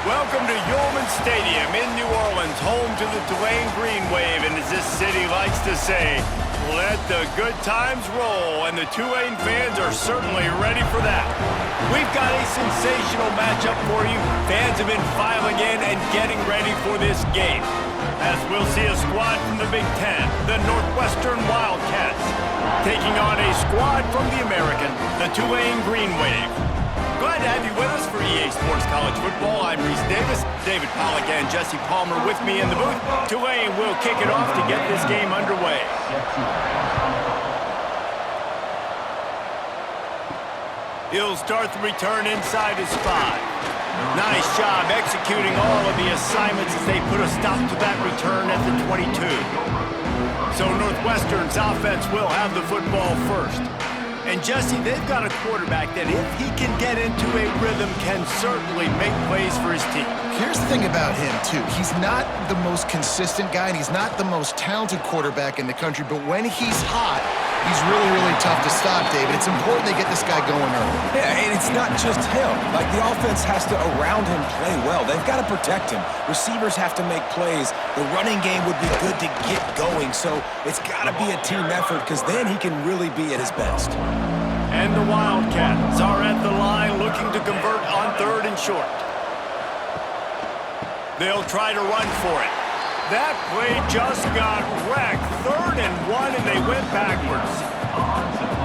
Welcome to Yulman Stadium in New Orleans, home to the Tulane greenwave, and as this city likes to say, let the good times roll, and the Tulane fans are certainly ready for that. We've got a sensational matchup for you. Fans have been filing in and getting ready for this game, as we'll see a squad from the Big Ten, the Northwestern Wildcats, taking on a squad from the American, the Tulane Greenwave. Glad to have you with us for EA Sports College Football. I'm Reese Davis, David Pollack and Jesse Palmer with me in the booth. Tulane will kick it off to get this game underway. He'll start the return inside his 5. Nice job executing all of the assignments as they put a stop to that return at the 22. So Northwestern's offense will have the football first. And Jesse, they've got a quarterback that if he can get into a rhythm can certainly make plays for his team. Here's the thing about him, too. He's not the most consistent guy, and he's not the most talented quarterback in the country, but when he's hot, he's really, really tough to stop, David. It's important they get this guy going early. Yeah, and it's not just him. Like, the offense has to, around him, play well. They've got to protect him. Receivers have to make plays. The running game would be good to get going, so it's got to be a team effort because then he can really be at his best. And the Wildcats are at the line looking to convert on 3rd and short. They'll try to run for it. That play just got wrecked. 3rd and 1, and they went backwards.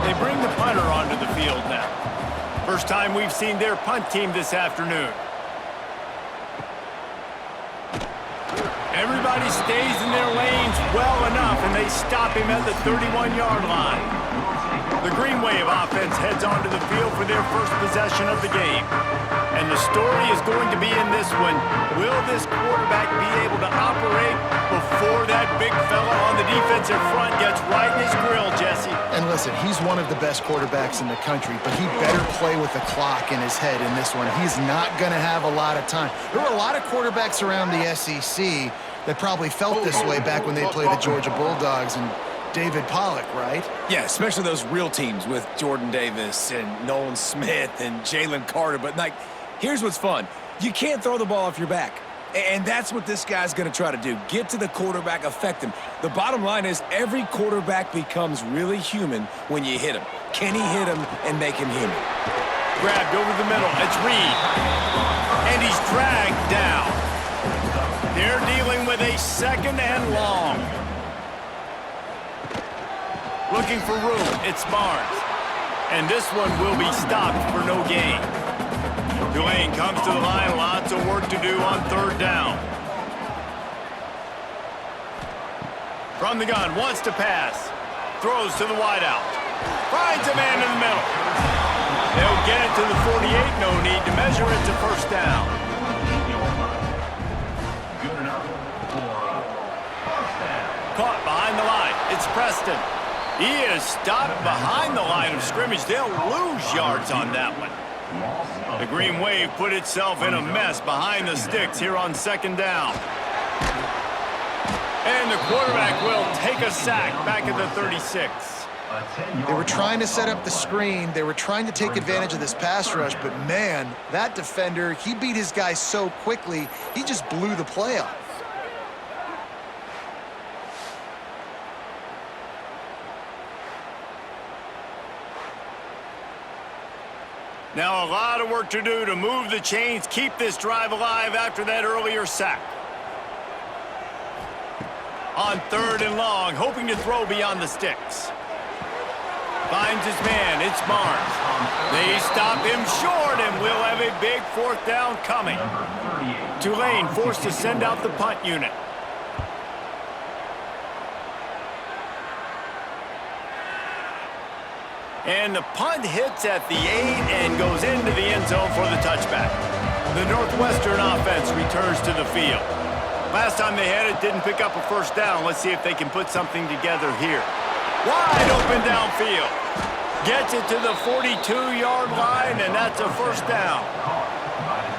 They bring the punter onto the field now. First time we've seen their punt team this afternoon. Everybody stays in their lanes well enough, and they stop him at the 31-yard line. The Greenwave offense heads onto the field for their first possession of the game. And the story is going to be in this one. Will this quarterback be able to operate before that big fella on the defensive front gets right in his grill, Jesse? And listen, he's one of the best quarterbacks in the country, but he better play with the clock in his head in this one. He's not going to have a lot of time. There were a lot of quarterbacks around the SEC that probably felt this way back when they played the Georgia Bulldogs and David Pollack, right? Yeah, especially those real teams with Jordan Davis and Nolan Smith and Jalen Carter. But, like, here's what's fun. You can't throw the ball off your back. And that's what this guy's going to try to do. Get to the quarterback, affect him. The bottom line is every quarterback becomes really human when you hit him. Can he hit him and make him human? Grabbed over the middle. It's Reed. And he's dragged down. They're dealing with a 2nd and long. Looking for room, it's Barnes. And this one will be stopped for no gain. Tulane comes to the line, lots of work to do on 3rd down. From the gun, wants to pass. Throws to the wideout. Finds a man in the middle. They'll get it to the 48, no need to measure it to 1st down. Caught behind the line, it's Preston. He is stopped behind the line of scrimmage. They'll lose yards on that one. The Green Wave put itself in a mess behind the sticks here on 2nd down. And the quarterback will take a sack back at the 36. They were trying to set up the screen. They were trying to take advantage of this pass rush, but man, that defender, he beat his guy so quickly, he just blew the play off. Now a lot of work to do to move the chains, keep this drive alive after that earlier sack. On 3rd and long, hoping to throw beyond the sticks. Finds his man, it's Barnes. They stop him short, and we'll have a big 4th down coming. Tulane forced to send out the punt unit. And the punt hits at the 8 and goes into the end zone for the touchback. The Northwestern offense returns to the field. Last time they had it, didn't pick up a 1st down. Let's see if they can put something together here. Wide open downfield. Gets it to the 42-yard line, and that's a 1st down.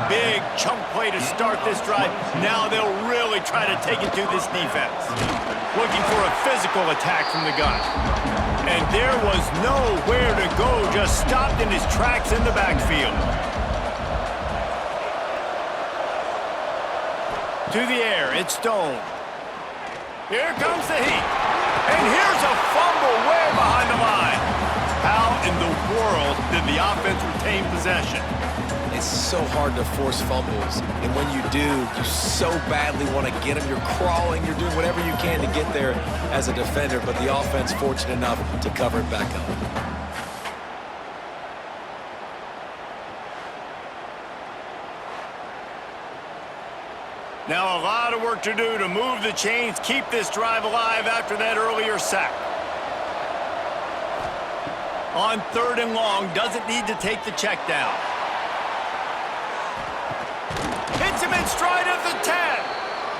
Big chunk play to start this drive. Now they'll really try to take it to this defense. Looking for a physical attack from the gun. And there was nowhere to go, just stopped in his tracks in the backfield. to the air. It's Stone. Here comes the heat. And here's a fumble way behind the line. How in the world did the offense retain possession? It's so hard to force fumbles, and when you do, you so badly want to get them. You're crawling, you're doing whatever you can to get there as a defender, but the offense fortunate enough to cover it back up. Now a lot of work to do to move the chains, keep this drive alive after that earlier sack. On 3rd and long, doesn't need to take the check down. Hits him in stride of the 10.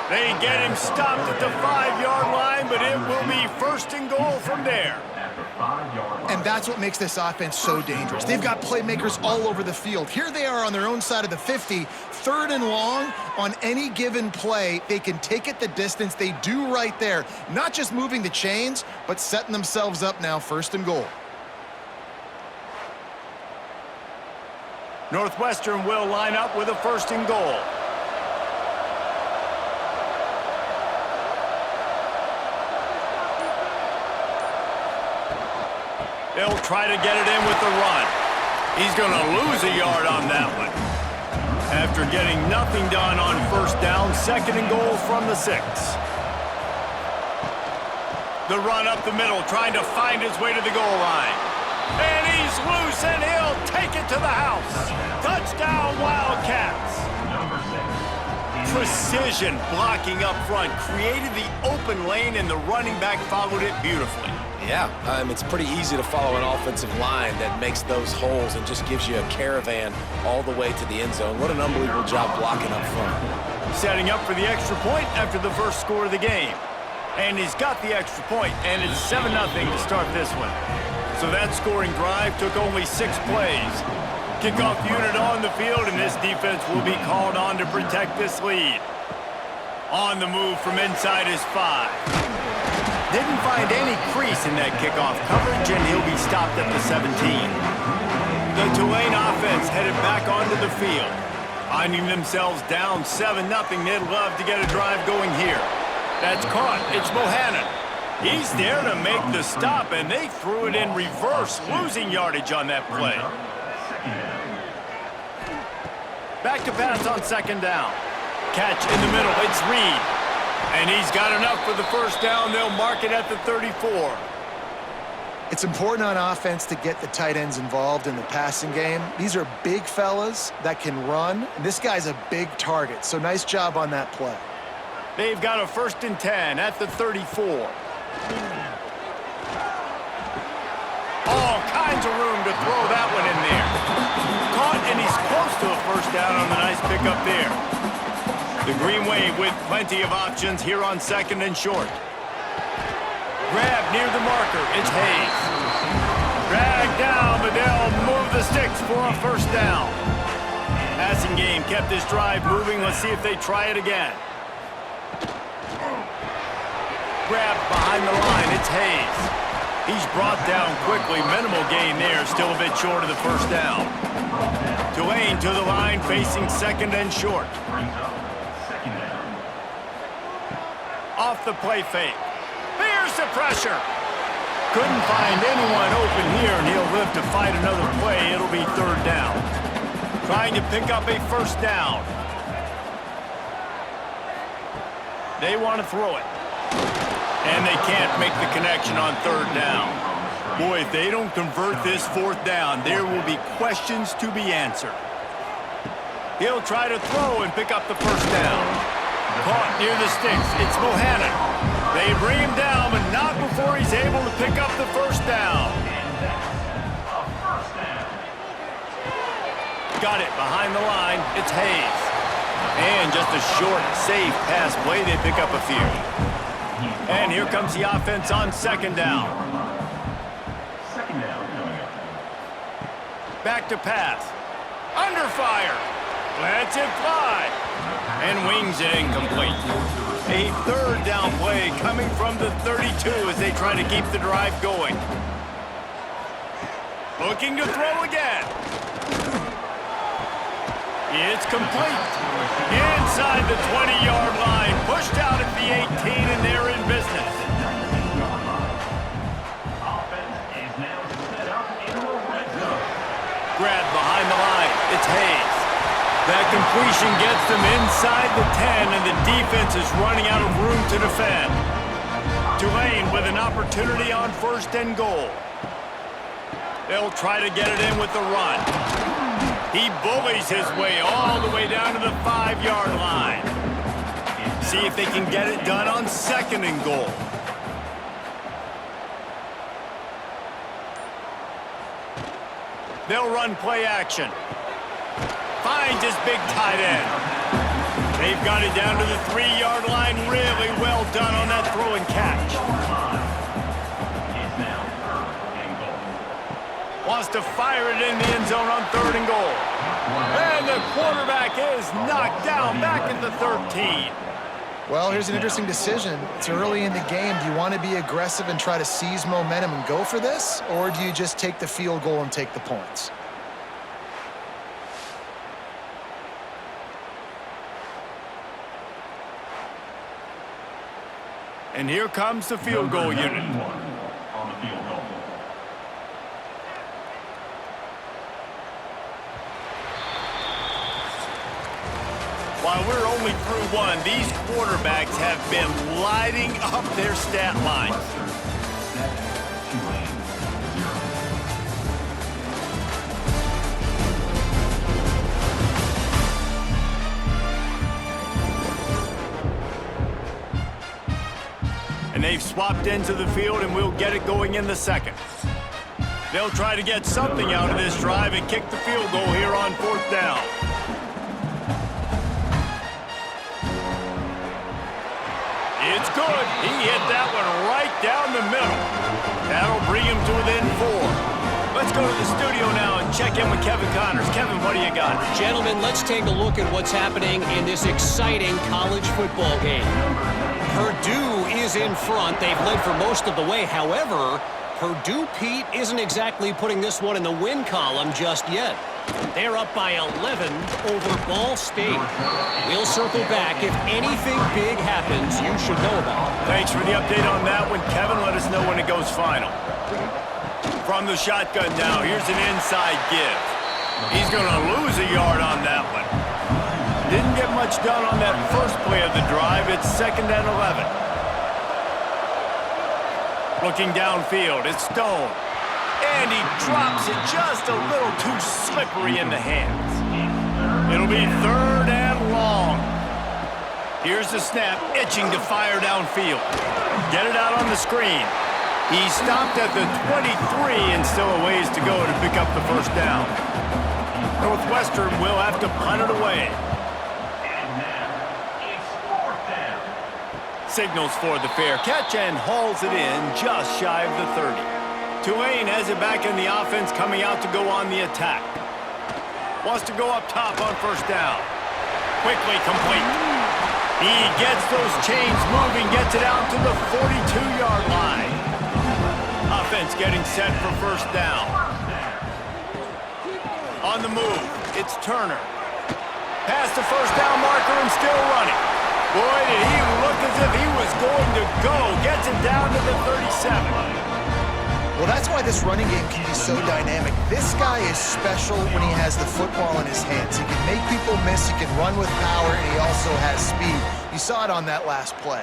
They get him stopped at the 5-yard line, but it will be 1st and goal from there. And that's what makes this offense so dangerous. They've got playmakers all over the field. Here they are on their own side of the 50, 3rd and long. On any given play, they can take it the distance. They do right there. Not just moving the chains, but setting themselves up now 1st and goal. Northwestern will line up with a 1st and goal. They'll try to get it in with the run. He's going to lose a yard on that one. After getting nothing done on 1st down, 2nd and goal from the 6. The run up the middle, trying to find his way to the goal line. And he's loose, and he'll take it to the house. Touchdown, Wildcats. Precision blocking up front, created the open lane, and the running back followed it beautifully. Yeah, it's pretty easy to follow an offensive line that makes those holes and just gives you a caravan all the way to the end zone. What an unbelievable job blocking up front. Setting up for the extra point after the first score of the game. And he's got the extra point, and it's 7-0 to start this one. So that scoring drive took only 6 plays. Kickoff unit on the field, and this defense will be called on to protect this lead. On the move from inside his 5. Didn't find any crease in that kickoff coverage, and he'll be stopped at the 17. The Tulane offense headed back onto the field. Finding themselves down 7-0, they'd love to get a drive going here. That's caught. It's Bohannon. He's there to make the stop, and they threw it in reverse, losing yardage on that play. Back to pass on 2nd down. Catch in the middle. It's Reed. And he's got enough for the 1st down. They'll mark it at the 34. It's important on offense to get the tight ends involved in the passing game. These are big fellas that can run. And this guy's a big target, so nice job on that play. They've got a 1st and 10 at the 34. All kinds of room to throw that one in there. Caught, and he's close to a 1st down on the nice pickup there. The greenwave with plenty of options here on 2nd and short. Grab near the marker. It's Hayes. Dragged down, but they'll move the sticks for a 1st down. Passing game kept this drive moving. Let's see if they try it again. Grab behind the line. It's Hayes. He's brought down quickly. Minimal gain there. Still a bit short of the 1st down. Tulane to the line, facing 2nd and short. Off the play fake. Here's the pressure. Couldn't find anyone open here, and he'll live to fight another play. It'll be 3rd down. Trying to pick up a 1st down. They want to throw it. And they can't make the connection on 3rd down. Boy, if they don't convert this 4th down, there will be questions to be answered. He'll try to throw and pick up the 1st down. Caught near the sticks. It's Bohannon. They bring him down, but not before he's able to pick up the 1st down. Got it behind the line. It's Hayes. And just a short, safe pass play. They pick up a few. And here comes the offense on 2nd down. Back to pass. Under fire. Lets it fly. And wings it incomplete. A 3rd down play coming from the 32 as they try to keep the drive going. Looking to throw again. It's complete. Inside the 20-yard line. Pushed out at the 18, and they're in business. Grab behind the line. It's Hayes. That completion gets them inside the 10, and the defense is running out of room to defend. Tulane with an opportunity on 1st and goal. They'll try to get it in with the run. He bullies his way all the way down to the 5-yard line. See if they can get it done on 2nd and goal. They'll run play action. Finds his big tight end. They've got it down to the 3-yard line. Really well done on that throw and catch. Wants to fire it in the end zone on 3rd and goal. And the quarterback is knocked down back at the 13. Well, here's an interesting decision. It's early in the game. Do you want to be aggressive and try to seize momentum and go for this? Or do you just take the field goal and take the points? And here comes the field goal unit. While we're only through one, these quarterbacks have been lighting up their stat lines. And they've swapped into the field, and we'll get it going in the 2nd. They'll try to get something out of this drive and kick the field goal here on 4th down. It's good. He hit that one right down the middle. That'll bring him to within 4. Let's go to the studio now and check in with Kevin Connors. Kevin, what do you got? Gentlemen, let's take a look at what's happening in this exciting college football game. Purdue is in front. They've led for most of the way. However, Purdue, Pete, isn't exactly putting this one in the win column just yet. They're up by 11 over Ball State. We'll circle back. If anything big happens, you should know about it. Thanks for the update on that one, Kevin. Let us know when it goes final. From the shotgun now, here's an inside give. He's going to lose a yard on that one. Didn't get much done on that first play of the drive. It's 2nd and 11. Looking downfield, it's Stone. And he drops it just a little too slippery in the hands. It'll be 3rd and long. Here's the snap, itching to fire downfield. Get it out on the screen. He stopped at the 23 and still a ways to go to pick up the 1st down. Northwestern will have to punt it away. Signals for the fair catch and hauls it in just shy of the 30. Tulane has it back in the offense, coming out to go on the attack. Wants to go up top on 1st down. Quickly complete. He gets those chains moving, gets it out to the 42-yard line. Offense getting set for 1st down. On the move, it's Turner. Past the 1st down marker and still running. Boy, did he look as if he was going to go. Gets it down to the 37. Well, that's why this running game can be so dynamic. This guy is special when he has the football in his hands. He can make people miss, he can run with power, and he also has speed. You saw it on that last play.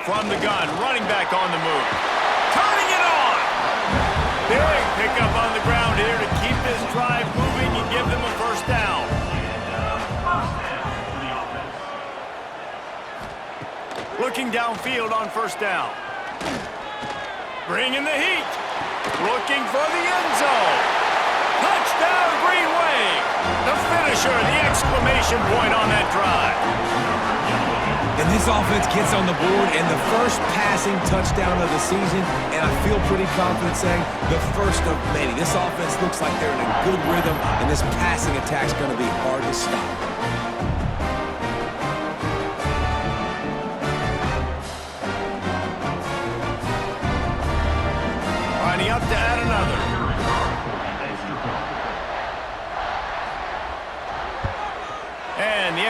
From the gun, running back on the move. Turning it on! Big pickup on the ground here to keep this drive moving and give them a 1st down. Looking downfield on 1st down. Bringing the heat. Looking for the end zone. Touchdown, greenwave. The finisher, the exclamation point on that drive. And this offense gets on the board and the first passing touchdown of the season, and I feel pretty confident saying the first of many. This offense looks like they're in a good rhythm, and this passing attack's going to be hard to stop. Lining up to add another.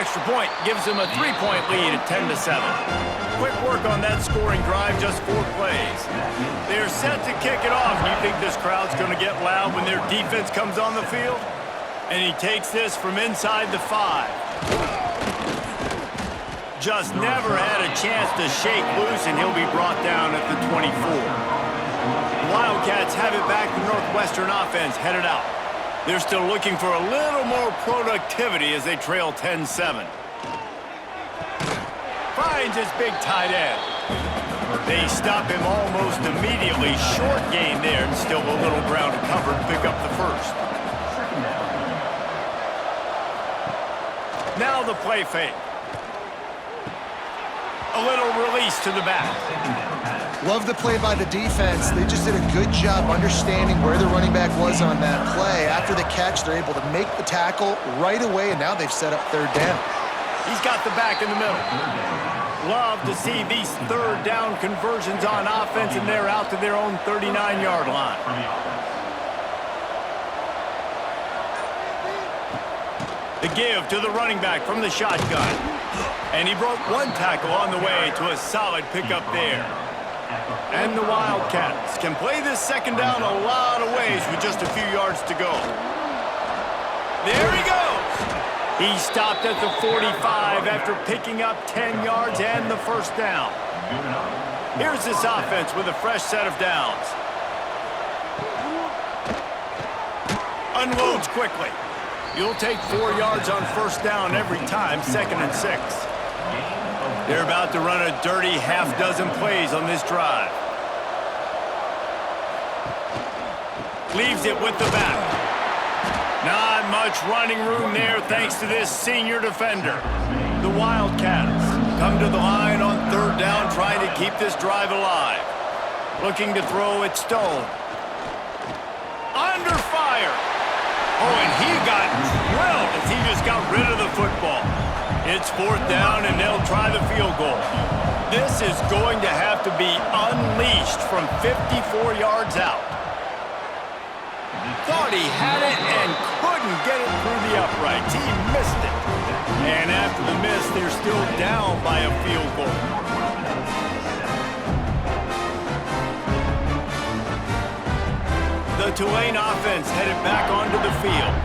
extra point gives them a 3-point lead at 10-7. Quick work on that scoring drive, just 4 plays. They're set to kick it off. You think this crowd's going to get loud when their defense comes on the field? And he takes this from inside the 5. Just never had a chance to shake loose, and he'll be brought down at the 24. The Wildcats have it back. The Northwestern offense headed out. They're still looking for a little more productivity as they trail 10-7. Finds his big tight end. They stop him almost immediately. Short gain there, and still a little ground to cover to pick up the first. Now the play fake. A little release to the back. Love the play by the defense. They just did a good job understanding where the running back was on that play. After the catch, they're able to make the tackle right away, and now they've set up 3rd down. He's got the back in the middle. Love to see these 3rd down conversions on offense, and they're out to their own 39-yard line. The give to the running back from the shotgun. And he broke 1 tackle on the way to a solid pickup there. And the Wildcats can play this 2nd down a lot of ways with just a few yards to go. There he goes. He stopped at the 45 after picking up 10 yards and the 1st down. Here's this offense with a fresh set of downs. Unloads quickly. You'll take 4 yards on 1st down every time, 2nd and 6. They're about to run a dirty half-dozen plays on this drive. Leaves it with the back. Not much running room there thanks to this senior defender. The Wildcats come to the line on 3rd down, trying to keep this drive alive. Looking to throw it Stone. Under fire. Oh, and he got drilled as he just got rid of the football. It's 4th down, and they'll try the field goal. This is going to have to be unleashed from 54 yards out. Thought he had it and couldn't get it through the uprights. He missed it. And after the miss, they're still down by a field goal. The Tulane offense headed back onto the field.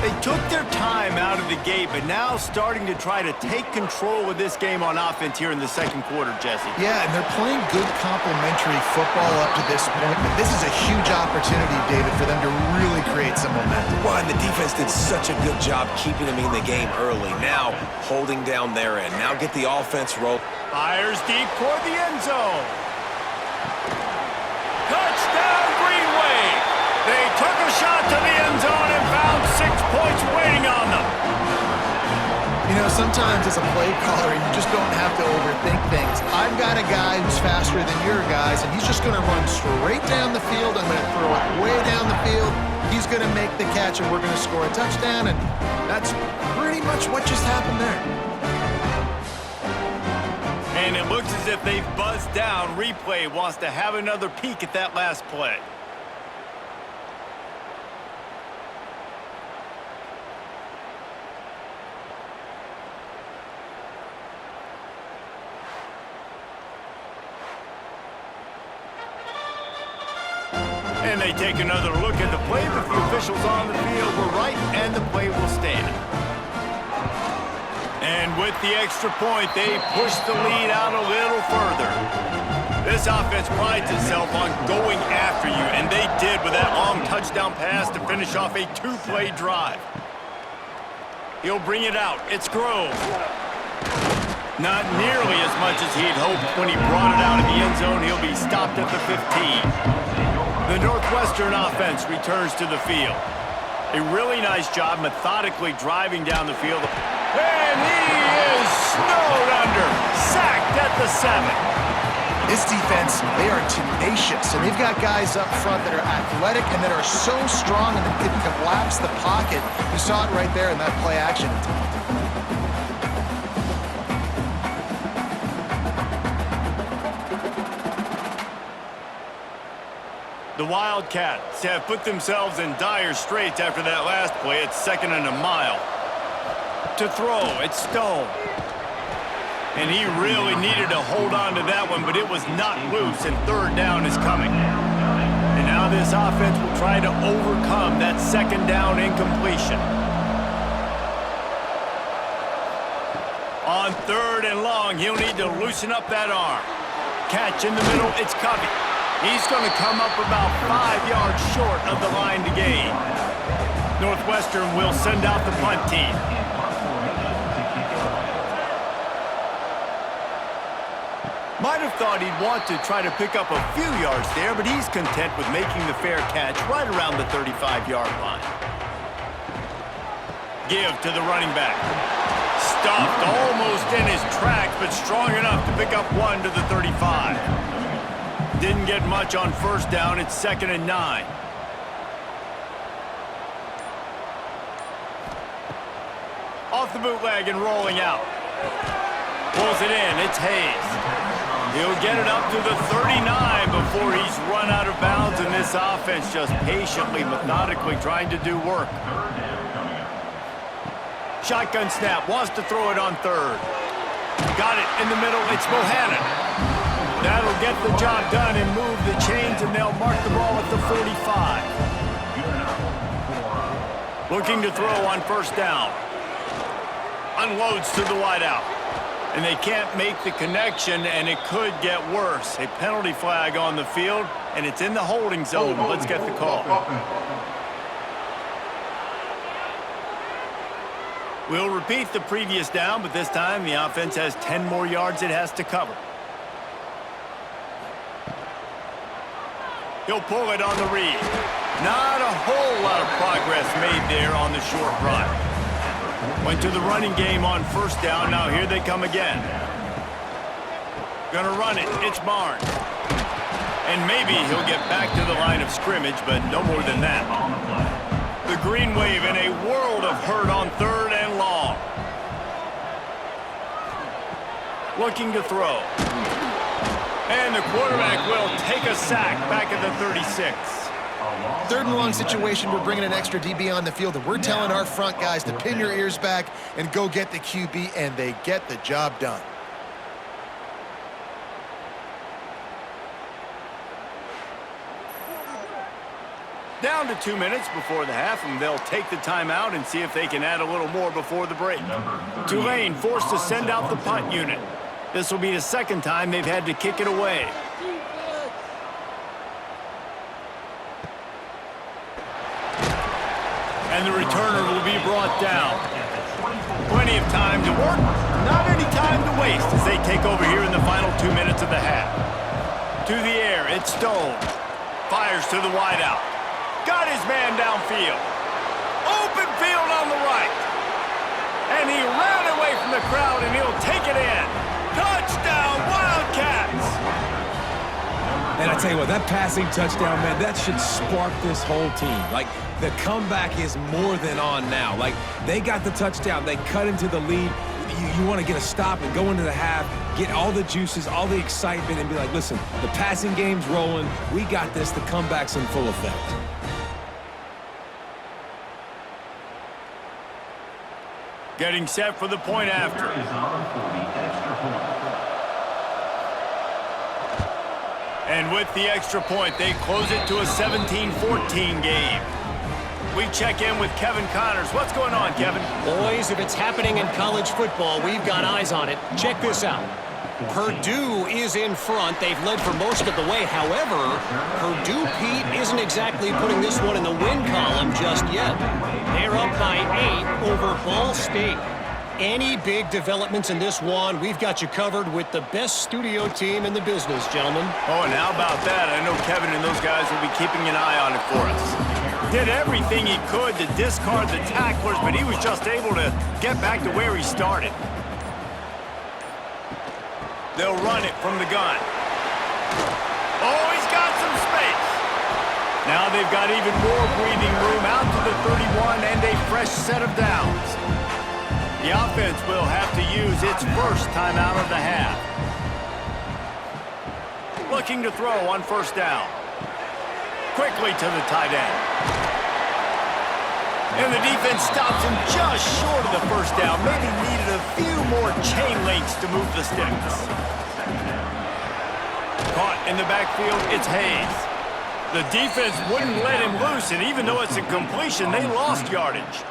They took their time out of the gate, but now starting to try to take control of this game on offense here in the 2nd quarter, Jesse. Yeah, and they're playing good complementary football up to this point, but this is a huge opportunity, David, for them to really create some momentum. Well, and the defense did such a good job keeping them in the game early. Now holding down their end. Now get the offense roll. Fires deep toward the end zone. Touchdown, greenwave. They took a shot to the end zone and found 6 points waiting on them. You know, sometimes as a play caller, you just don't have to overthink things. I've got a guy who's faster than your guys, and he's just going to run straight down the field. I'm going to throw it way down the field. He's going to make the catch, and we're going to score a touchdown, and that's pretty much what just happened there. And it looks as if they've buzzed down. Replay wants to have another peek at that last play. And they take another look at the play, but the officials on the field were right, and the play will stand. And with the extra point, they push the lead out a little further. This offense prides itself on going after you, and they did with that long touchdown pass to finish off a 2-play drive. He'll bring it out. It's Grove. Not nearly as much as he'd hoped when he brought it out of the end zone. He'll be stopped at the 15. The Northwestern offense returns to the field. A really nice job methodically driving down the field. And he is snowed under. Sacked at the 7. This defense, they are tenacious, and they've got guys up front that are athletic and that are so strong and that can collapse the pocket. You saw it right there in that play action. The Wildcats have put themselves in dire straits after that last play. It's 2nd and a mile. To throw, it's Stone. And he really needed to hold on to that one, but it was not loose, and third down is coming. And now this offense will try to overcome that second down incompletion. On third and long, he'll need to loosen up that arm. Catch in the middle, it's Covey. He's going to come up about 5 yards short of the line to gain. Northwestern will send out the punt team. Might have thought he'd want to try to pick up a few yards there, but he's content with making the fair catch right around the 35-yard line. Give to the running back. Stuffed almost in his tracks, but strong enough to pick up one to the 35. Didn't get much on first down. It's 2nd and 9. Off the bootleg and rolling out. Pulls it in. It's Hayes. He'll get it up to the 39 before he's run out of bounds, and this offense just patiently, methodically trying to do work. Shotgun snap, wants to throw it on third. Got it in the middle, it's Bohannon. That'll get the job done and move the chains, and they'll mark the ball at the 45. Looking to throw on first down. Unloads to the wideout. And they can't make the connection, and it could get worse. A penalty flag on the field, and it's in the holding zone. Let's get the call. We'll repeat the previous down, but this time the offense has 10 more yards it has to cover. He'll pull it on the read. Not a whole lot of progress made there on the short run. Went to the running game on first down. Now here they come again. Gonna run it. It's Barnes. And maybe he'll get back to the line of scrimmage, but no more than that. The green wave in a world of hurt on third and long. Looking to throw. And the quarterback will take a sack back at the 36. Third and long situation, we're bringing an extra DB on the field, and we're telling our front guys to pin your ears back and go get the QB, and they get the job done. Down to 2 minutes before the half, and they'll take the timeout and see if they can add a little more before the break. Tulane forced to send out the punt unit. This will be the second time they've had to kick it away. And the returner will be brought down. Plenty of time to work, not any time to waste as they take over here in the final 2 minutes of the half. To the air, it's Stone. Fires to the wideout. Got his man downfield. Open field on the right. And he ran away from the crowd, and he'll take it in. Touchdown, Wildcats! And I tell you what, that passing touchdown, man, that should spark this whole team. Like, the comeback is more than on now. Like, they got the touchdown. They cut into the lead. You want to get a stop and go into the half, get all the juices, all the excitement, and be like, listen, the passing game's rolling. We got this. The comeback's in full effect. Getting set for the point after. And with the extra point, they close it to a 17-14 game. We check in with Kevin Connors. What's going on, Kevin? Boys, if it's happening in college football, we've got eyes on it. Check this out. Purdue is in front. They've led for most of the way. However, Purdue, Pete, isn't exactly putting this one in the win column just yet. They're up by 8 over Ball State. Any big developments in this one, we've got you covered with the best studio team in the business, gentlemen. Oh, and how about that? I know Kevin and those guys will be keeping an eye on it for us. Did everything he could to discard the tacklers, but he was just able to get back to where he started. They'll run it from the gun. Oh, he's got some space. Now they've got even more breathing room out to the 31 and a fresh set of downs. The offense will have to use its first timeout of the half. Looking to throw on first down. Quickly to the tight end. And the defense stops him just short of the first down. Maybe needed a few more chain links to move the sticks. Caught in the backfield, it's Hayes. The defense wouldn't let him loose, and even though it's a completion, they lost yardage.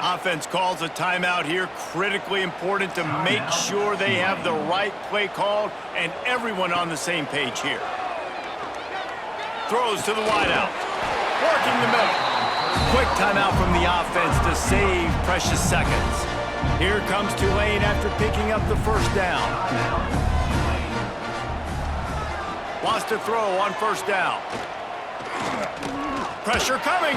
Offense calls a timeout here. Critically important to make sure they have the right play called and everyone on the same page here. Throws to the wideout. Working the middle. Quick timeout from the offense to save precious seconds. Here comes Tulane after picking up the first down. Lost a throw on first down. Pressure coming.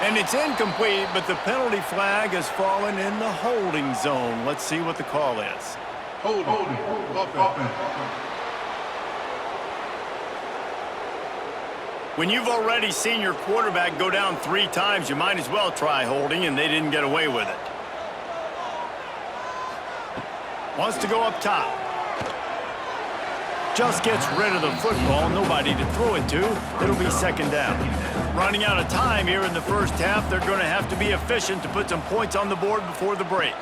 And it's incomplete, but the penalty flag has fallen in the holding zone. Let's see what the call is. Holding. When you've already seen your quarterback go down 3 times, you might as well try holding, and they didn't get away with it. Wants to go up top. Just gets rid of the football. Nobody to throw it to. It'll be second down. Running out of time here in the first half. They're going to have to be efficient to put some points on the board before the break.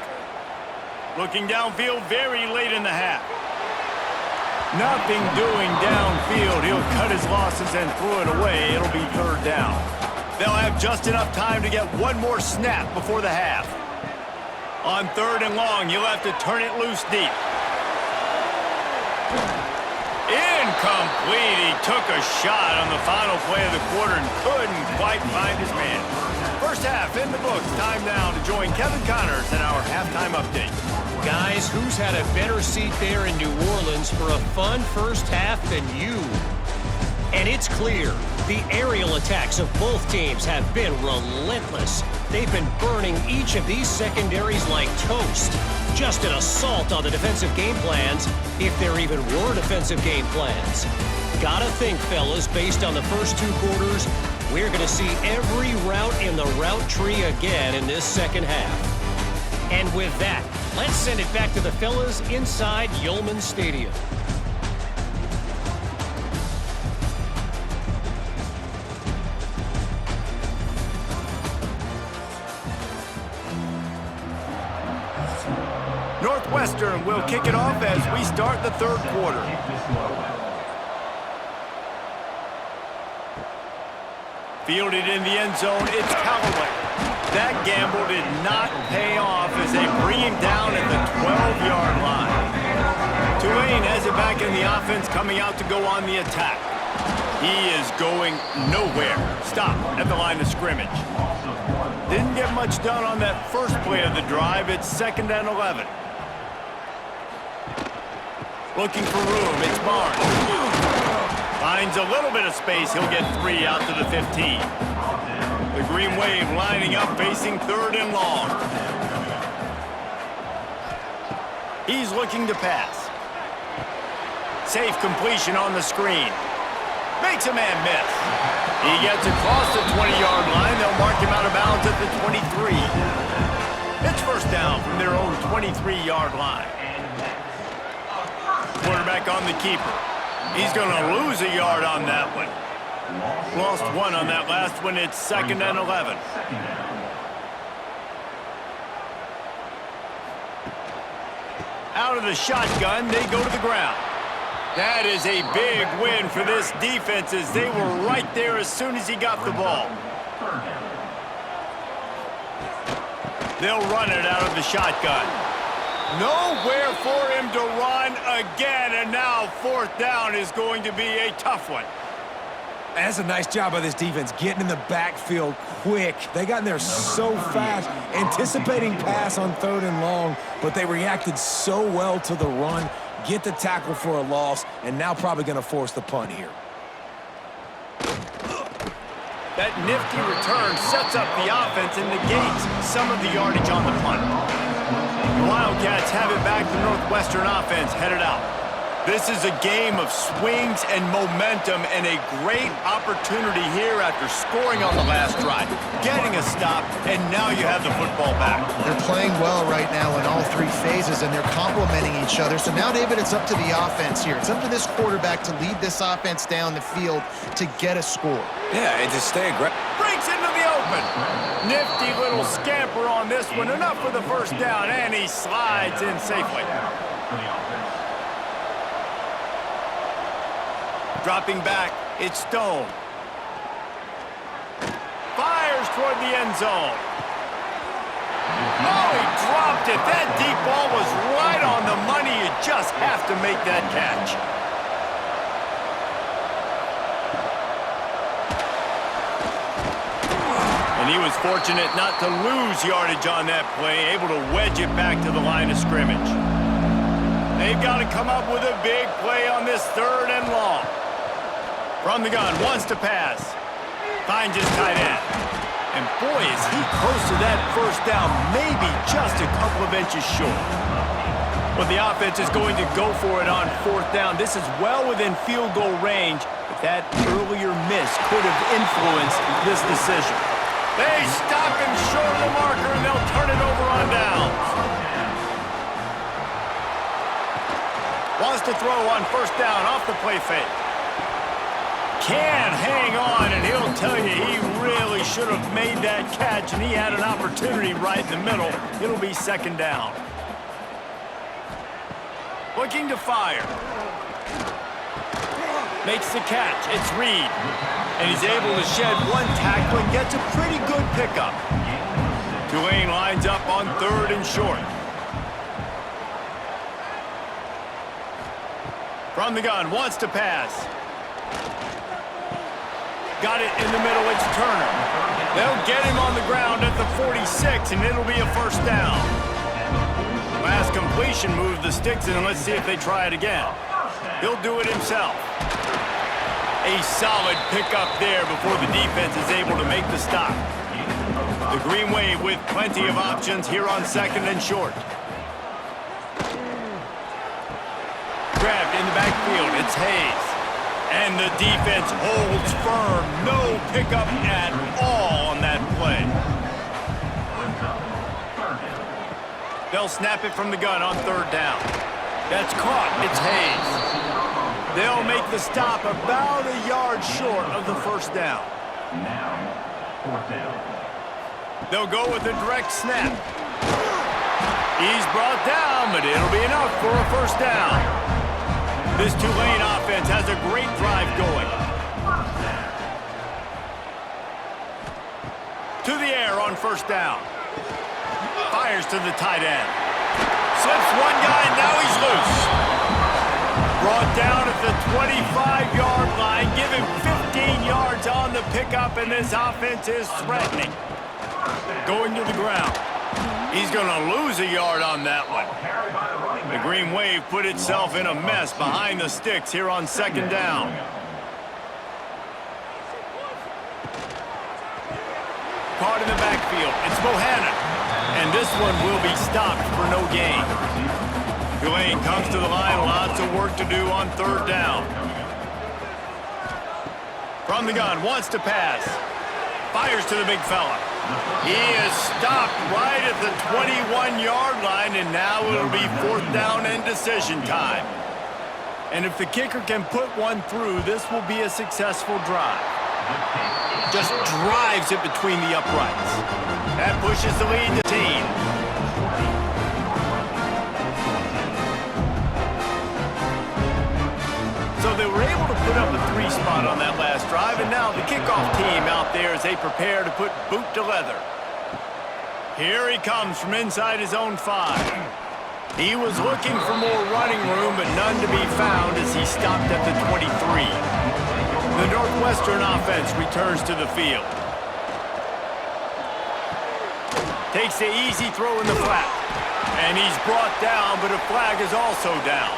Looking downfield very late in the half. Nothing doing downfield. He'll cut his losses and throw it away. It'll be third down. They'll have just enough time to get one more snap before the half. On third and long, you'll have to turn it loose deep. Incomplete. He took a shot on the final play of the quarter and couldn't quite find his man. First half in the books. Time now to join Kevin Connors in our halftime update. Guys, who's had a better seat there in New Orleans for a fun first half than you? And it's clear, the aerial attacks of both teams have been relentless. They've been burning each of these secondaries like toast. Just an assault on the defensive game plans, if there even were defensive game plans. Gotta think, fellas, based on the first 2 quarters, we're gonna see every route in the route tree again in this second half. And with that, let's send it back to the fellas inside Yulman Stadium. Northwestern will kick it off as we start the third quarter. Fielded in the end zone, it's Callaway. That gamble did not pay off as they bring him down at the 12-yard line. Tulane has it back in the offense, coming out to go on the attack. He is going nowhere. Stop at the line of scrimmage. Didn't get much done on that first play of the drive. It's 2nd and 11. Looking for room, it's Barnes. Finds a little bit of space, he'll get 3 out to the 15. The green wave lining up, facing 3rd and long. He's looking to pass. Safe completion on the screen. Makes a man miss. He gets across the 20-yard line. They'll mark him out of bounds at the 23. It's first down from their own 23-yard line. Quarterback on the keeper. He's going to lose a yard on that one. Lost 1 on that last one. It's 2nd and 11. Out of the shotgun, they go to the ground. That is a big win for this defense as they were right there as soon as he got the ball. They'll run it out of the shotgun. Nowhere for him to run again, and now 4th down is going to be a tough one. That's a nice job by this defense, getting in the backfield quick. They got in there so fast, anticipating pass on 3rd and long, but they reacted so well to the run, get the tackle for a loss, and now probably going to force the punt here. That nifty return sets up the offense and negates some of the yardage on the punt. The Wildcats have it back. The Northwestern offense headed out. This is a game of swings and momentum and a great opportunity here after scoring on the last drive, getting a stop, and now you have the football back. They're playing well right now in all 3 phases, and they're complementing each other. So now, David, it's up to the offense here. It's up to this quarterback to lead this offense down the field to get a score. Yeah, and to stay aggressive. Breaks into the open. open. Nifty little scamper on this one. Enough for the first down, and he slides in safely. Dropping back, it's Stone. Fires toward the end zone. Oh, he dropped it. That deep ball was right on the money. You just have to make that catch. And he was fortunate not to lose yardage on that play, able to wedge it back to the line of scrimmage. They've got to come up with a big play on this 3rd and long. From the gun, wants to pass. Finds his tight end. And boy, is he close to that first down, maybe just a couple of inches short. Well, the offense is going to go for it on 4th down. This is well within field goal range, but that earlier miss could have influenced this decision. They stop him short of the marker, and they'll turn it over on downs. Wants to throw on 1st down off the play fake. Can't hang on, and he'll tell you he really should have made that catch, and he had an opportunity right in the middle. It'll be 2nd down. Looking to fire. Makes the catch. It's Reed. And he's able to shed one tackle and gets a pretty good pickup. Tulane lines up on 3rd and short. From the gun, wants to pass. Got it in the middle, it's Turner. They'll get him on the ground at the 46, and it'll be a 1st down. Last completion moved the sticks in, and let's see if they try it again. He'll do it himself. A solid pickup there before the defense is able to make the stop. The Green Wave with plenty of options here on 2nd and short. Grabbed in the backfield, it's Hayes. And the defense holds firm. No pickup at all on that play. They'll snap it from the gun on 3rd down. That's caught. It's Hayes. They'll make the stop about a yard short of the 1st down. Now, 4th down. They'll go with a direct snap. He's brought down, but it'll be enough for a 1st down. This Tulane offense has a great drive going. To the air on 1st down. Fires to the tight end. Slips one guy, now he's loose. Brought down at the 25-yard line. Give him 15 yards on the pickup, and this offense is threatening. Going to the ground. He's going to lose a yard on that one. The Green Wave put itself in a mess behind the sticks here on 2nd down. Caught in the backfield. It's Bohannon. And this one will be stopped for no gain. Tulane comes to the line. Lots of work to do on 3rd down. From the gun. Wants to pass. Fires to the big fella. He is stopped right at the 21-yard line, and now it'll be 4th down and decision time. And if the kicker can put one through, this will be a successful drive. Just drives it between the uprights. That pushes the lead to team. So they were able to put up a 3 spot on that last drive, and now the kickoff team out there as they prepare to put boot to leather. Here he comes from inside his own 5. He was looking for more running room, but none to be found as he stopped at the 23. The Northwestern offense returns to the field. Takes the easy throw in the flat. And he's brought down, but a flag is also down.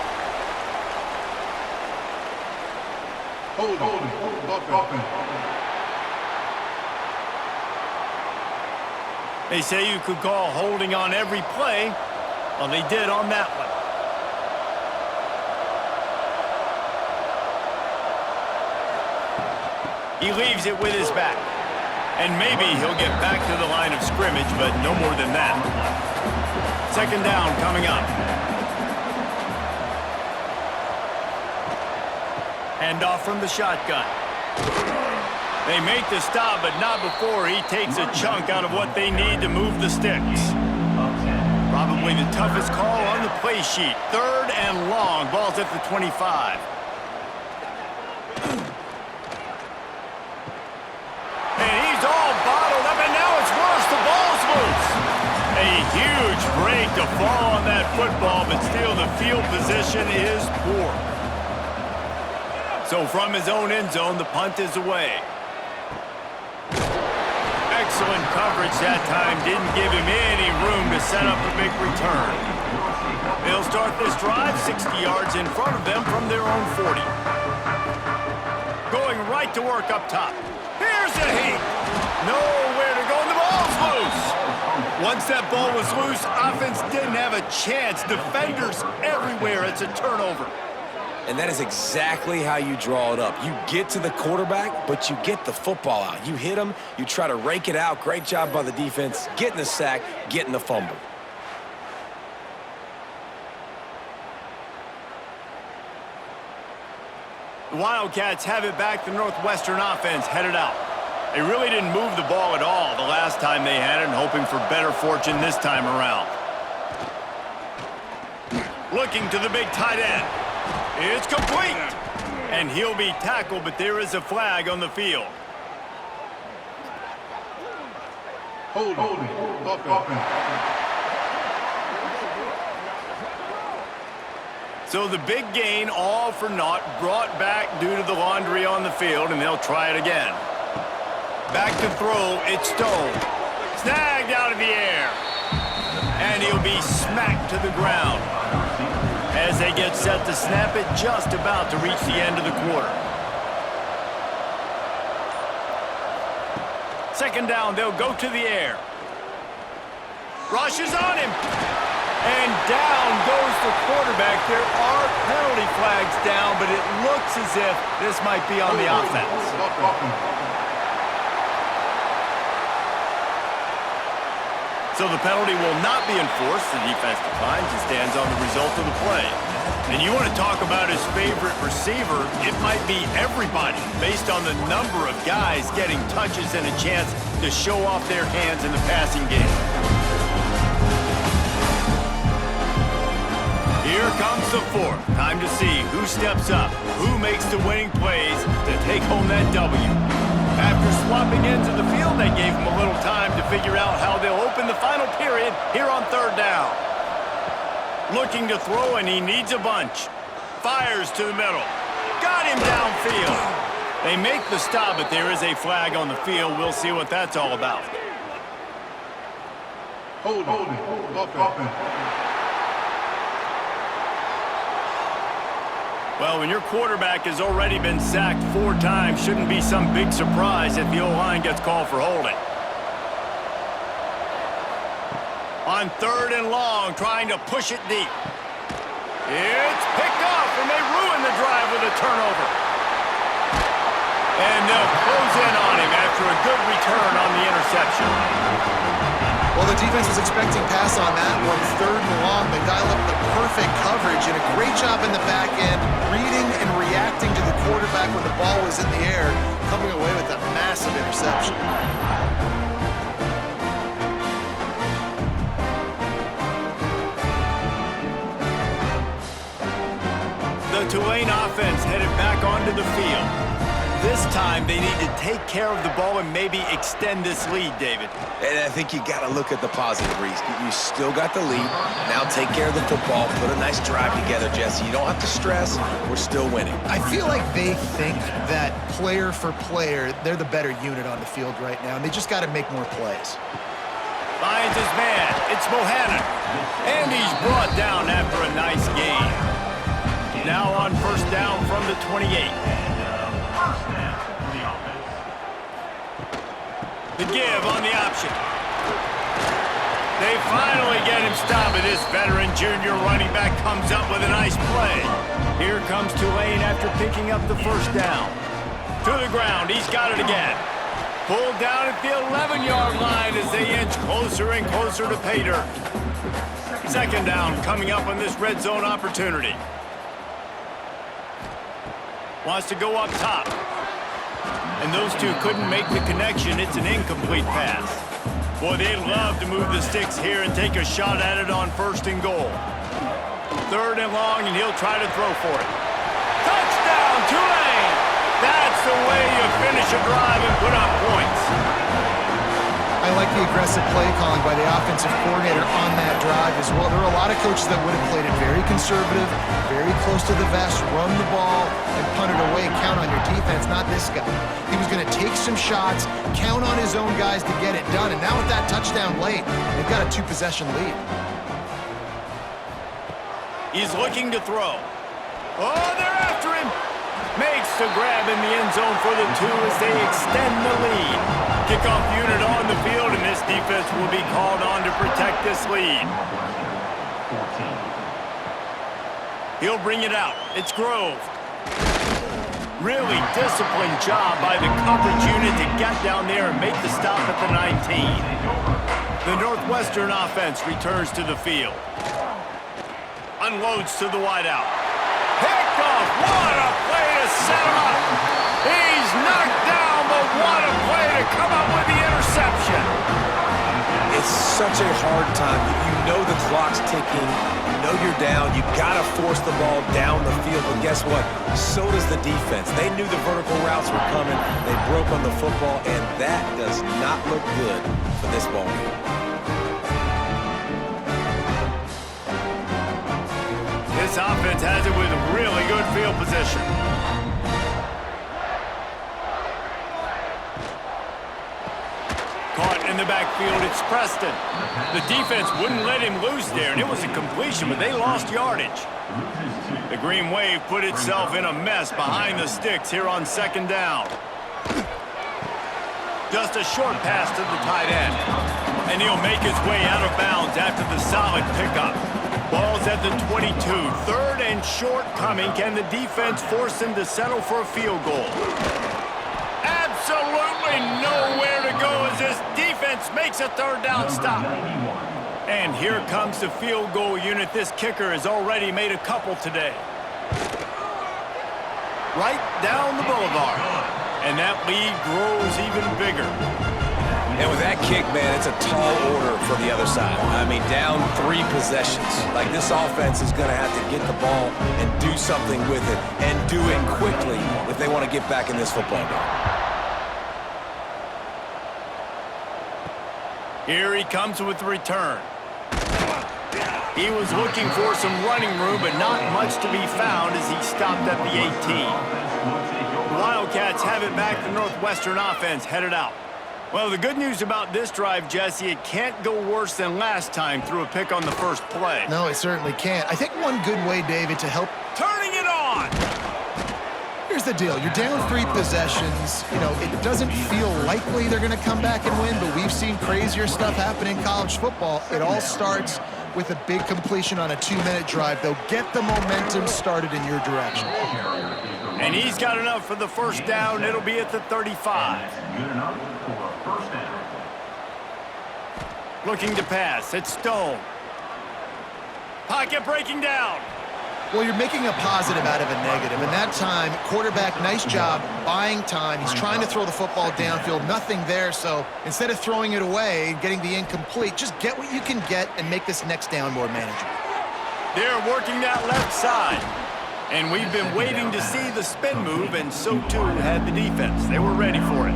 They say you could call holding on every play. Well, they did on that one. He leaves it with his back. And maybe he'll get back to the line of scrimmage, but no more than that. 2nd down coming up. Handoff from the shotgun. They make the stop, but not before he takes a chunk out of what they need to move the sticks. Probably the toughest call on the play sheet. 3rd and long. Ball's at the 25. And he's all bottled up, and now it's worse. The ball's loose. A huge break to fall on that football, but still the field position is poor. So from his own end zone, the punt is away. Excellent coverage that time. Didn't give him any room to set up a big return. They'll start this drive 60 yards in front of them from their own 40. Going right to work up top. Here's a heat. Nowhere to go, and the ball's loose. Once that ball was loose, offense didn't have a chance. Defenders everywhere. It's a turnover. And that is exactly how you draw it up. You get to the quarterback, but you get the football out. You hit him, you try to rake it out. Great job by the defense, getting the sack, getting the fumble. The Wildcats have it back. The Northwestern offense headed out. They really didn't move the ball at all the last time they had it, and hoping for better fortune this time around. Looking to the big tight end. It's complete. And he'll be tackled, but there is a flag on the field. Holding. So the big gain, all for naught, brought back due to the laundry on the field, and they'll try it again. Back to throw, it's Stone. Snagged out of the air. And he'll be smacked to the ground as they get set to snap it, just about to reach the end of the quarter. 2nd down, they'll go to the air. Rush is on him. And down goes the quarterback. There are penalty flags down, but it looks as if this might be on the offense. So the penalty will not be enforced. The defense declines and stands on the result of the play. And you want to talk about his favorite receiver, it might be everybody based on the number of guys getting touches and a chance to show off their hands in the passing game. Here comes the 4th. Time to see who steps up, who makes the winning plays to take home that W. After swapping ends of the field, they gave him a little time to figure out how they'll open the final period here on 3rd down. Looking to throw, and he needs a bunch. Fires to the middle. Got him downfield. They make the stop, but there is a flag on the field. We'll see what that's all about. Holding. Well, when your quarterback has already been sacked 4 times, shouldn't be some big surprise if the O-line gets called for holding. On 3rd and long, trying to push it deep. It's picked off, and they ruin the drive with a turnover. And they'll close in on him after a good return on the interception. Well, the defense was expecting pass on that one. 3rd and long, they dial up the perfect coverage and a great job in the back end, reading and reacting to the quarterback when the ball was in the air, coming away with a massive interception. The Tulane offense headed back onto the field. This time, they need to take care of the ball and maybe extend this lead, David. And I think you got to look at the positive, Reese. You still got the lead. Now take care of the football. Put a nice drive together, Jesse. You don't have to stress. We're still winning. I feel like they think that player for player, they're the better unit on the field right now, and they just got to make more plays. Finds his man. It's Bohannon. And he's brought down after a nice gain. Now on 1st down from the 28. The give on the option. They finally get him stopped, and this veteran junior running back comes up with a nice play. Here comes Tulane after picking up the 1st down. To the ground, he's got it again. Pulled down at the 11-yard line as they inch closer and closer to pay dirt. 2nd down coming up on this red zone opportunity. Wants to go up top. And those two couldn't make the connection. It's an incomplete pass. Boy, they'd love to move the sticks here and take a shot at it on 1st and goal. 3rd and long, and he'll try to throw for it. Touchdown, Tulane! That's the way you finish a drive and put up points. I like the aggressive play calling by the offensive coordinator on that drive as well. There are a lot of coaches that would have played it very conservative, very close to the vest, run the ball, and punt it away, count on your defense. Not this guy. He was going to take some shots, count on his own guys to get it done, and now with that touchdown late, they've got a 2-possession lead. He's looking to throw. Oh, they're after him. Makes the grab in the end zone for the 2 as they extend the lead. Kickoff unit on the field, and this defense will be called on to protect this lead. He'll bring it out. It's Grove. Really disciplined job by the coverage unit to get down there and make the stop at the 19. The Northwestern offense returns to the field. Unloads to the wideout. Picked off. What a play to set him up. He's knocked down, but what a play to come up with the interception. It's such a hard time. You know the clock's ticking. You know you're down. You got to force the ball down the field. But guess what? So does the defense. They knew the vertical routes were coming. They broke on the football, and that does not look good for this ball game. This offense has it with really good field position. Caught in the backfield, it's Preston. The defense wouldn't let him loose there, and it was a completion, but they lost yardage. The green wave put itself in a mess behind the sticks here on 2nd down. Just a short pass to the tight end. And he'll make his way out of bounds after the solid pickup. Ball's at the 22. 3rd and short coming. Can the defense force him to settle for a field goal? Absolutely nowhere to go as this defense makes a 3rd down stop. And here comes the field goal unit. This kicker has already made a couple today. Right down the boulevard. And that lead grows even bigger. And with that kick, man, it's a tall order for the other side. I mean, down 3 possessions. Like, this offense is going to have to get the ball and do something with it, and do it quickly if they want to get back in this football game. Here he comes with the return. He was looking for some running room, but not much to be found as he stopped at the 18. The Wildcats have it back. The Northwestern offense headed out. Well, the good news about this drive, Jesse, it can't go worse than last time through a pick on the first play. No, it certainly can't. I think one good way, David, to help... Turning it on! Here's the deal. You're down 3 possessions. You know, it doesn't feel likely they're going to come back and win, but we've seen crazier stuff happen in college football. It all starts with a big completion on a 2-minute drive. They'll get the momentum started in your direction. And he's got enough for the 1st down. It'll be at the 35. Good enough for a 1st down. Looking to pass. It's Stone. Pocket breaking down. Well, you're making a positive out of a negative. And that time, quarterback, nice job buying time. He's trying to throw the football downfield. Nothing there. So instead of throwing it away and getting the incomplete, just get what you can get and make this next down more manageable. They're working that left side. And we've been waiting to see the spin move, and so too had the defense. They were ready for it.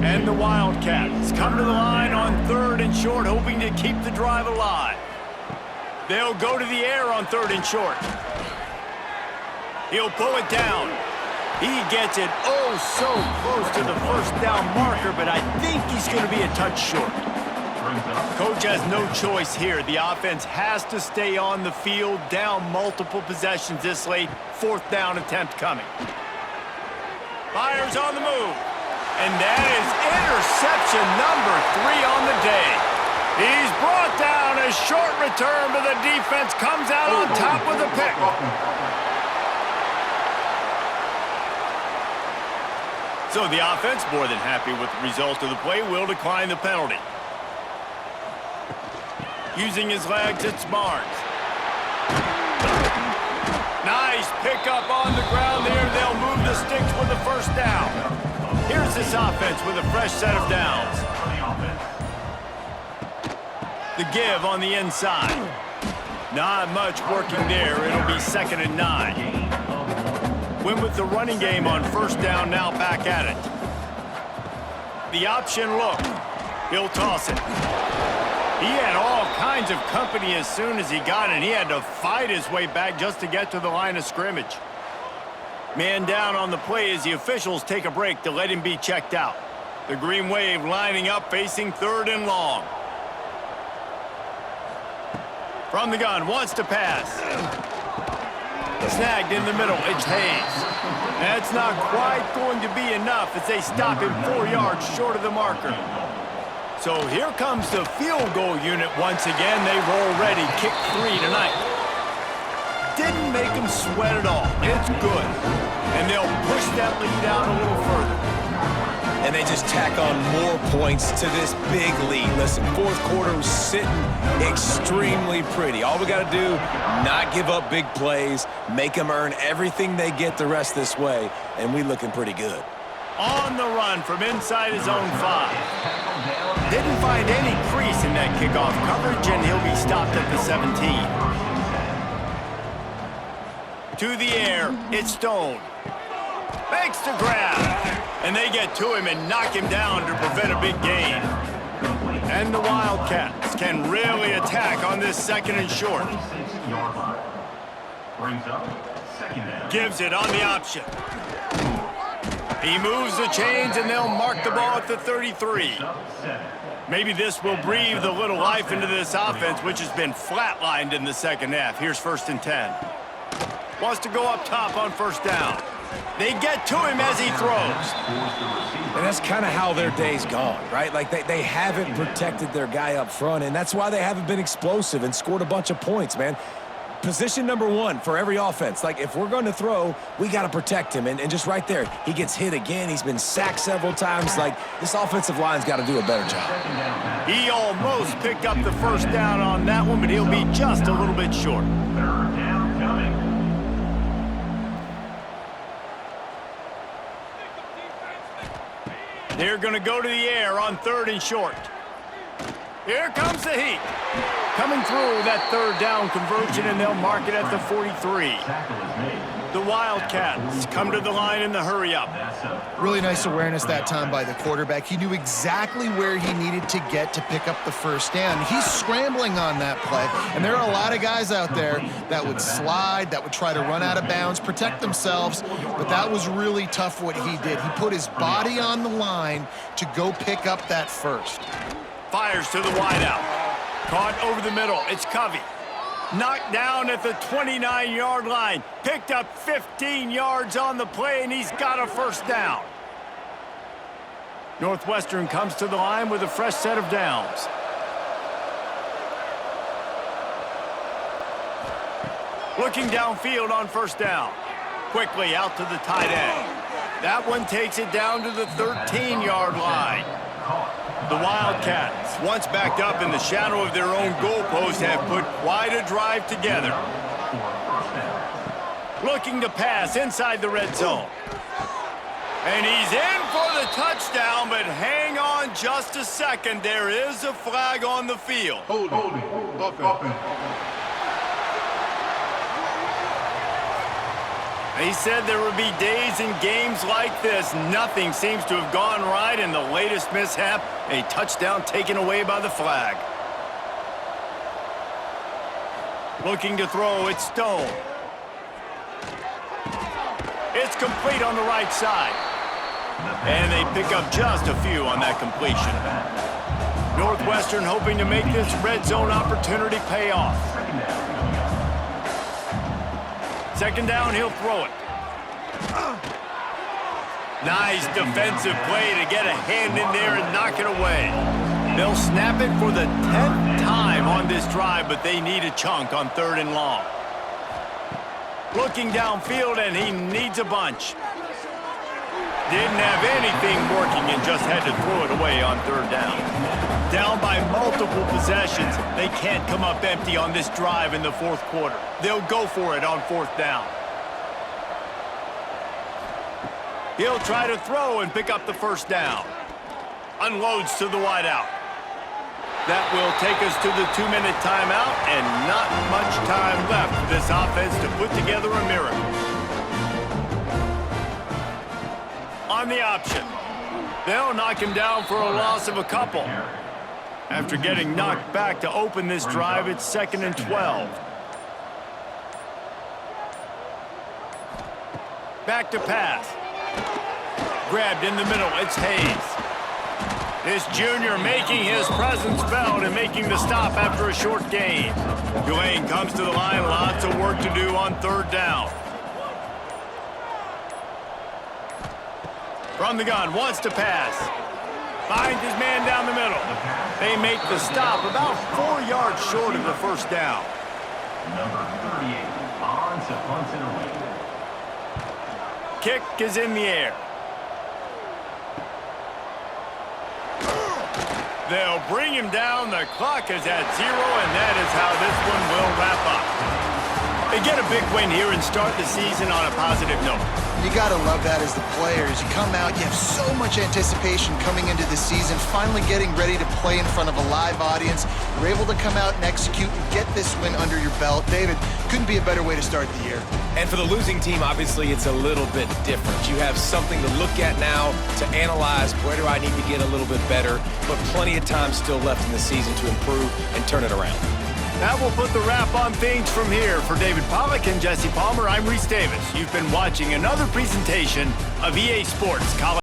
And the Wildcats come to the line on 3rd and short, hoping to keep the drive alive. They'll go to the air on 3rd and short. He'll pull it down. He gets it oh so close to the 1st down marker, but I think he's going to be a touch short. Coach has no choice here. The offense has to stay on the field, down multiple possessions this late. 4th down attempt coming. Fires on the move. And that is interception number 3 on the day. He's brought down. A short return, but the defense comes out on top with a pick. So the offense, more than happy with the result of the play, will decline the penalty. Using his legs, it's Barnes. Nice pickup on the ground there. They'll move the sticks for the 1st down. Here's this offense with a fresh set of downs. The give on the inside. Not much working there. It'll be 2nd and 9. Went with the running game on 1st down, now back at it. The option look. He'll toss it. He had all kinds of company as soon as he got it. He had to fight his way back just to get to the line of scrimmage. Man down on the play as the officials take a break to let him be checked out. The green wave lining up facing 3rd and long. From the gun, wants to pass. Snagged in the middle, it's Hayes. That's not quite going to be enough as they stop him 4 yards short of the marker. So here comes the field goal unit once again. They roll ready, kick 3 tonight. Didn't make them sweat at all. It's good. And they'll push that lead out a little further. And they just tack on more points to this big lead. Listen, 4th quarter was sitting extremely pretty. All we got to do, not give up big plays, make them earn everything they get the rest this way, and we looking pretty good. On the run from inside his own 5. Didn't find any crease in that kickoff coverage, and he'll be stopped at the 17. To the air, it's Stone. Makes the grab. And they get to him and knock him down to prevent a big gain. And the Wildcats can really attack on this 2nd and short. Gives it on the option. He moves the chains and they'll mark the ball at the 33. Maybe this will breathe a little life into this offense, which has been flatlined in the 2nd half. Here's 1st and 10. Wants to go up top on 1st down. They get to him as he throws. And that's kind of how their day's gone, right? Like they haven't protected their guy up front, and that's why they haven't been explosive and scored a bunch of points, man. Position number 1 for every offense. Like, if we're going to throw, we got to protect him. And just right there, he gets hit again. He's been sacked several times. Like, this offensive line's got to do a better job. He almost picked up the 1st down on that one, but he'll be just a little bit short. They're going to go to the air on 3rd and short. Here comes the heat. Coming through that 3rd down conversion, and they'll mark it at the 43. The Wildcats come to the line in the hurry-up. Really nice awareness that time by the quarterback. He knew exactly where he needed to get to pick up the 1st down. He's scrambling on that play, and there are a lot of guys out there that would slide, that would try to run out of bounds, protect themselves, but that was really tough what he did. He put his body on the line to go pick up that 1st. Fires to the wideout. Caught over the middle. It's Covey. Knocked down at the 29-yard line. Picked up 15 yards on the play, and he's got a 1st down. Northwestern comes to the line with a fresh set of downs. Looking downfield on 1st down. Quickly out to the tight end. That one takes it down to the 13-yard line. The Wildcats, once backed up in the shadow of their own goalpost, have put quite a drive together. Looking to pass inside the red zone. And he's in for the touchdown, but hang on just a second. There is a flag on the field. He said there would be days in games like this. Nothing seems to have gone right, and the latest mishap, a touchdown taken away by the flag. Looking to throw, it's Stone. It's complete on the right side. And they pick up just a few on that completion. Northwestern hoping to make this red zone opportunity pay off. 2nd down, he'll throw it. Nice defensive play to get a hand in there and knock it away. They'll snap it for the 10th time on this drive, but they need a chunk on 3rd and long. Looking downfield, and he needs a bunch. Didn't have anything working and just had to throw it away on 3rd down. Down by multiple possessions, they can't come up empty on this drive in the 4th quarter. They'll go for it on 4th down. He'll try to throw and pick up the first down. Unloads to the wideout. That will take us to the 2-minute timeout, and not much time left for this offense to put together a miracle. On the option, they'll knock him down for a loss of a couple. After getting knocked back to open this drive, it's 2nd and 12. Back to pass. Grabbed in the middle, it's Hayes. This junior making his presence felt and making the stop after a short gain. Tulane comes to the line, lots of work to do on 3rd down. From the gun, wants to pass. Finds his man down the middle. They make the stop about 4 yards short of the first down. Number 38, on to punt and away. Kick is in the air. They'll bring him down. The clock is at 0, and that is how this one will wrap up. They get a big win here and start the season on a positive note. You got to love that as the players. You come out, you have so much anticipation coming into the season, finally getting ready to play in front of a live audience. You're able to come out and execute and get this win under your belt. David, couldn't be a better way to start the year. And for the losing team, obviously, it's a little bit different. You have something to look at now, to analyze where do I need to get a little bit better, but plenty of time still left in the season to improve and turn it around. That will put the wrap on things from here. For David Pollack and Jesse Palmer, I'm Reese Davis. You've been watching another presentation of EA Sports College.